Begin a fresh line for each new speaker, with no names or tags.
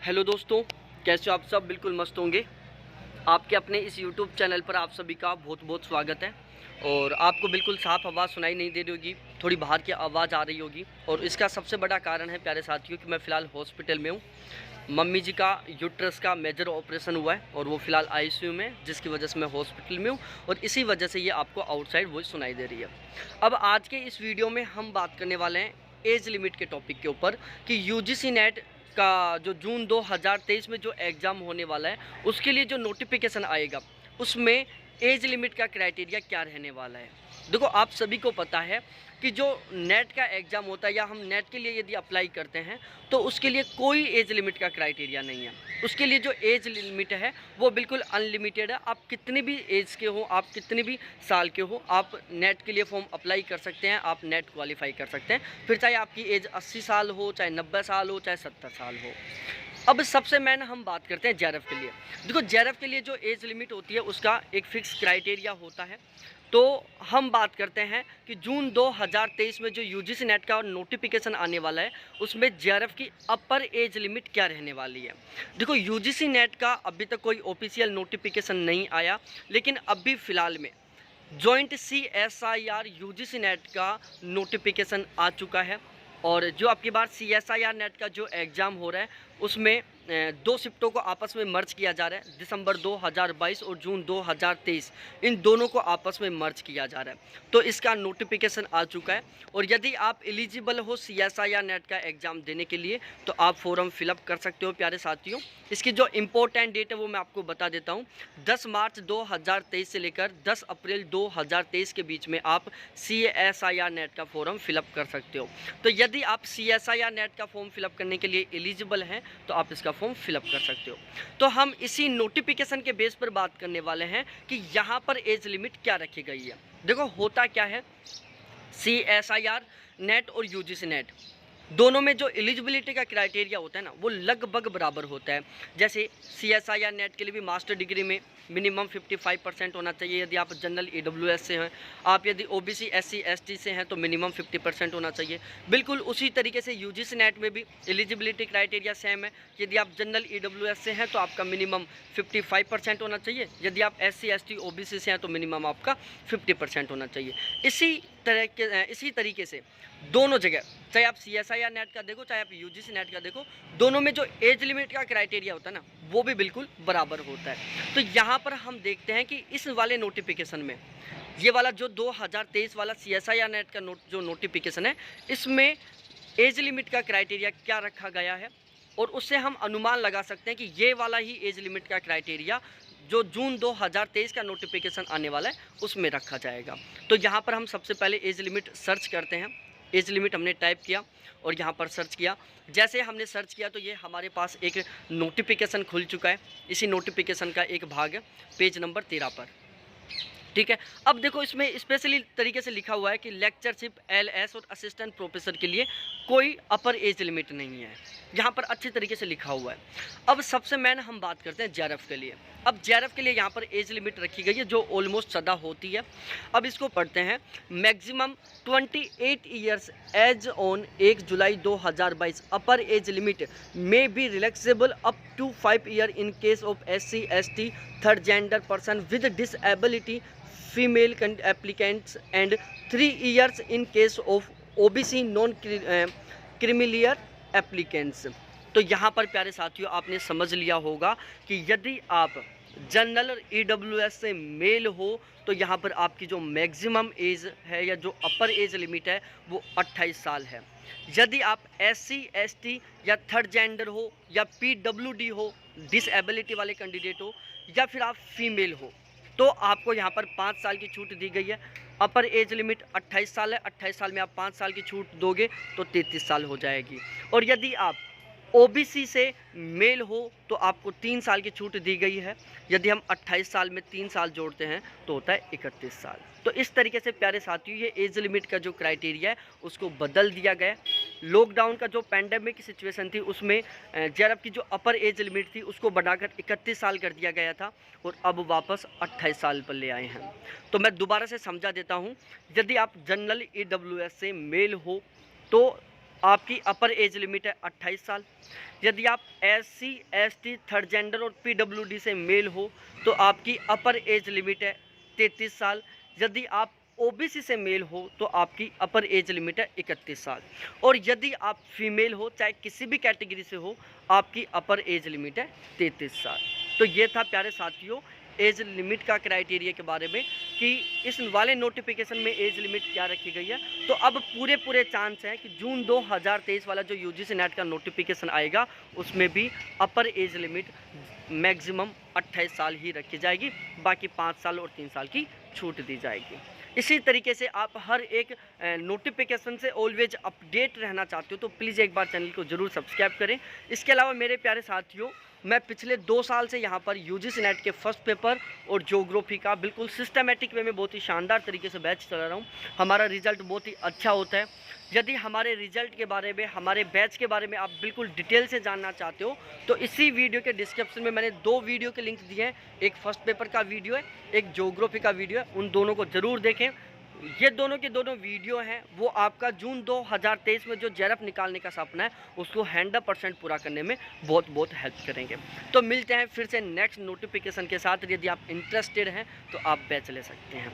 Hello दोस्तों, कैसे हो आप सब? बिल्कुल मस्त होंगे। आपके अपने इस यूट्यूब चैनल पर आप सभी का बहुत बहुत स्वागत है। और आपको बिल्कुल साफ आवाज़ सुनाई नहीं दे रही होगी, थोड़ी बाहर की आवाज़ आ रही होगी। और इसका सबसे बड़ा कारण है प्यारे साथियों कि मैं फ़िलहाल हॉस्पिटल में हूँ। मम्मी जी का यूट्रस का मेजर ऑपरेशन हुआ है और वो फ़िलहाल आईसीयू में, जिसकी वजह से मैं हॉस्पिटल में हूँ और इसी वजह से ये आपको आउटसाइड वॉइस सुनाई दे रही है। अब आज के इस वीडियो में हम बात करने वाले हैं एज लिमिट के टॉपिक के ऊपर कि यूजीसी नेट का जो जून 2023 में जो एग्ज़ाम होने वाला है उसके लिए जो नोटिफिकेशन आएगा उसमें एज लिमिट का क्राइटेरिया क्या रहने वाला है। देखो, आप सभी को पता है कि जो नेट का एग्ज़ाम होता है या हम नेट के लिए यदि अप्लाई करते हैं तो उसके लिए कोई एज लिमिट का क्राइटेरिया नहीं है। उसके लिए जो एज लिमिट है वो बिल्कुल अनलिमिटेड है। आप कितनी भी एज के हो, आप कितनी भी साल के हो, आप नेट के लिए फॉर्म अप्लाई कर सकते हैं, आप नेट क्वालिफाई कर सकते हैं। फिर चाहे आपकी एज 80 साल हो, चाहे 90 साल हो, चाहे 70 साल हो। अब सबसे मेन हम बात करते हैं जेआरएफ के लिए। देखो, जेआरएफ के लिए जो एज लिमिट होती है उसका एक फिक्स क्राइटेरिया होता है। तो हम बात करते हैं कि जून 2023 में जो यूजीसी नेट का नोटिफिकेशन आने वाला है उसमें जेआरएफ की अपर एज लिमिट क्या रहने वाली है। देखो, यूजीसी नेट का अभी तक कोई ऑफिशियल नोटिफिकेशन नहीं आया, लेकिन अभी फ़िलहाल में जॉइंट CSIR यूजीसी नेट का नोटिफिकेशन आ चुका है। और जो आपकी बार CSIR नेट का जो एग्ज़ाम हो रहा है उसमें दो शिफ्टों को आपस में मर्ज किया जा रहा है। दिसंबर 2022 और जून 2023 इन दोनों को आपस में मर्ज किया जा रहा है। तो इसका नोटिफिकेशन आ चुका है और यदि आप एलिजिबल हो CSIR नेट का एग्ज़ाम देने के लिए तो आप फॉर्म फिलअप कर सकते हो प्यारे साथियों। इसकी जो इम्पोर्टेंट डेट है वो मैं आपको बता देता हूँ। 10 मार्च 2023 से लेकर 10 अप्रैल 2023 के बीच में आप CSIR नेट का फॉर्म फिलअप कर सकते हो। तो यदि आप CSIR नेट का फॉर्म फिलअप करने के लिए एलिजिबल हैं तो आप इसका फॉर्म फिलअप कर सकते हो। तो हम इसी नोटिफिकेशन के बेस पर बात करने वाले हैं कि यहाँ पर एज लिमिट क्या रखी गई है। देखो, होता क्या है, CSIR नेट और यूजीसी नेट दोनों में जो एलिजिबिलिटी का क्राइटेरिया होता है ना वो लगभग बराबर होता है। जैसे CSIR नेट के लिए भी मास्टर डिग्री में मिनिमम 55% होना चाहिए यदि आप जनरल EWS से हैं। आप यदि OBC SC ST से हैं तो मिनिमम 50% होना चाहिए। बिल्कुल उसी तरीके से यूजीसी नेट में भी एलिजिबिलिटी क्राइटेरिया सेम है। यदि आप जनरल EWS से हैं तो आपका मिनिमम 55% होना चाहिए। यदि आप SC ST OBC से हैं तो मिनिमम आपका 50% होना चाहिए। इसी तरीके से दोनों जगह, चाहे आप CSIR नेट का देखो चाहे आप यूजीसी नेट का देखो, दोनों में जो एज लिमिट का क्राइटेरिया होता है ना वो भी बिल्कुल बराबर होता है। तो यहाँ पर हम देखते हैं कि इस वाले नोटिफिकेशन में ये वाला जो 2023 वाला CSIR नेट का जो नोटिफिकेशन है इसमें एज लिमिट का क्राइटेरिया क्या रखा गया है और उससे हम अनुमान लगा सकते हैं कि ये वाला ही एज लिमिट का क्राइटेरिया जो जून 2023 का नोटिफिकेशन आने वाला है उसमें रखा जाएगा। तो यहाँ पर हम सबसे पहले एज लिमिट सर्च करते हैं। एज लिमिट हमने टाइप किया और यहाँ पर सर्च किया। जैसे हमने सर्च किया तो ये हमारे पास एक नोटिफिकेशन खुल चुका है। इसी नोटिफिकेशन का एक भाग है पेज नंबर 13 पर। ठीक है, अब देखो इसमें स्पेशली तरीके से लिखा हुआ है कि लेक्चरशिप LS और असिस्टेंट प्रोफेसर के लिए कोई अपर एज लिमिट नहीं है। यहाँ पर अच्छी तरीके से लिखा हुआ है। अब सबसे मेन हम बात करते हैं जेआरएफ के लिए। अब जेआरएफ के लिए यहाँ पर एज लिमिट रखी गई है जो ऑलमोस्ट सदा होती है। अब इसको पढ़ते हैं। Maximum 28 years age on 1 July 2022 upper age limit में be relaxable up to 5 year in case of SC ST third gender person with disability female applicants and 3 years in case of OBC non creamy layer applicants. तो यहाँ पर प्यारे साथियों आपने समझ लिया होगा कि यदि आप जनरल और EWS से मेल हो तो यहाँ पर आपकी जो मैक्सिमम एज है या जो अपर एज लिमिट है वो 28 साल है। यदि आप SC ST या थर्ड जेंडर हो या PWD हो, डिसएबिलिटी वाले कैंडिडेट हो, या फिर आप फीमेल हो तो आपको यहाँ पर 5 साल की छूट दी गई है। अपर एज लिमिट 28 साल है। 28 साल में आप 5 साल की छूट दोगे तो 33 साल हो जाएगी। और यदि आप OBC से मेल हो तो आपको 3 साल की छूट दी गई है। यदि हम 28 साल में 3 साल जोड़ते हैं तो होता है 31 साल। तो इस तरीके से प्यारे साथियों ये एज लिमिट का जो क्राइटेरिया है उसको बदल दिया गया। लॉकडाउन का जो पैंडेमिक सिचुएशन थी उसमें जेआरएफ की जो अपर एज लिमिट थी उसको बढ़ाकर 31 साल कर दिया गया था और अब वापस 28 साल पर ले आए हैं। तो मैं दोबारा से समझा देता हूँ। यदि आप जनरल EWS से मेल हो तो आपकी अपर एज लिमिट है 28 साल। यदि आप SC ST थर्ड जेंडर और PWD से मेल हो तो आपकी अपर एज लिमिट है 33 साल। यदि आप OBC से मेल हो तो आपकी अपर एज लिमिट है 31 साल। और यदि आप फीमेल हो, चाहे किसी भी कैटेगरी से हो, आपकी अपर एज लिमिट है 33 साल। तो ये था प्यारे साथियों एज लिमिट का क्राइटेरिया के बारे में कि इस वाले नोटिफिकेशन में एज लिमिट क्या रखी गई है। तो अब पूरे चांस हैं कि जून 2023 वाला जो UGC नेट का नोटिफिकेशन आएगा उसमें भी अपर एज लिमिट मैक्सिमम 28 साल ही रखी जाएगी, बाकी 5 साल और 3 साल की छूट दी जाएगी। इसी तरीके से आप हर एक नोटिफिकेशन से ऑलवेज अपडेट रहना चाहते हो तो प्लीज़ एक बार चैनल को ज़रूर सब्सक्राइब करें। इसके अलावा मेरे प्यारे साथियों, मैं पिछले 2 साल से यहाँ पर UGC नेट के फर्स्ट पेपर और ज्योग्राफी का बिल्कुल सिस्टमेटिक वे में बहुत ही शानदार तरीके से बैच चला रहा हूँ। हमारा रिजल्ट बहुत ही अच्छा होता है। यदि हमारे रिजल्ट के बारे में, हमारे बैच के बारे में आप बिल्कुल डिटेल से जानना चाहते हो तो इसी वीडियो के डिस्क्रिप्शन में मैंने 2 वीडियो के लिंक दिए हैं। एक फर्स्ट पेपर का वीडियो है, एक ज्योग्राफी का वीडियो है। उन दोनों को ज़रूर देखें। ये दोनों के दोनों वीडियो हैं वो आपका जून 2023 में जो JRF निकालने का सपना है उसको 100% पूरा करने में बहुत हेल्प करेंगे। तो मिलते हैं फिर से नेक्स्ट नोटिफिकेशन के साथ। यदि आप इंटरेस्टेड हैं तो आप बैच ले सकते हैं।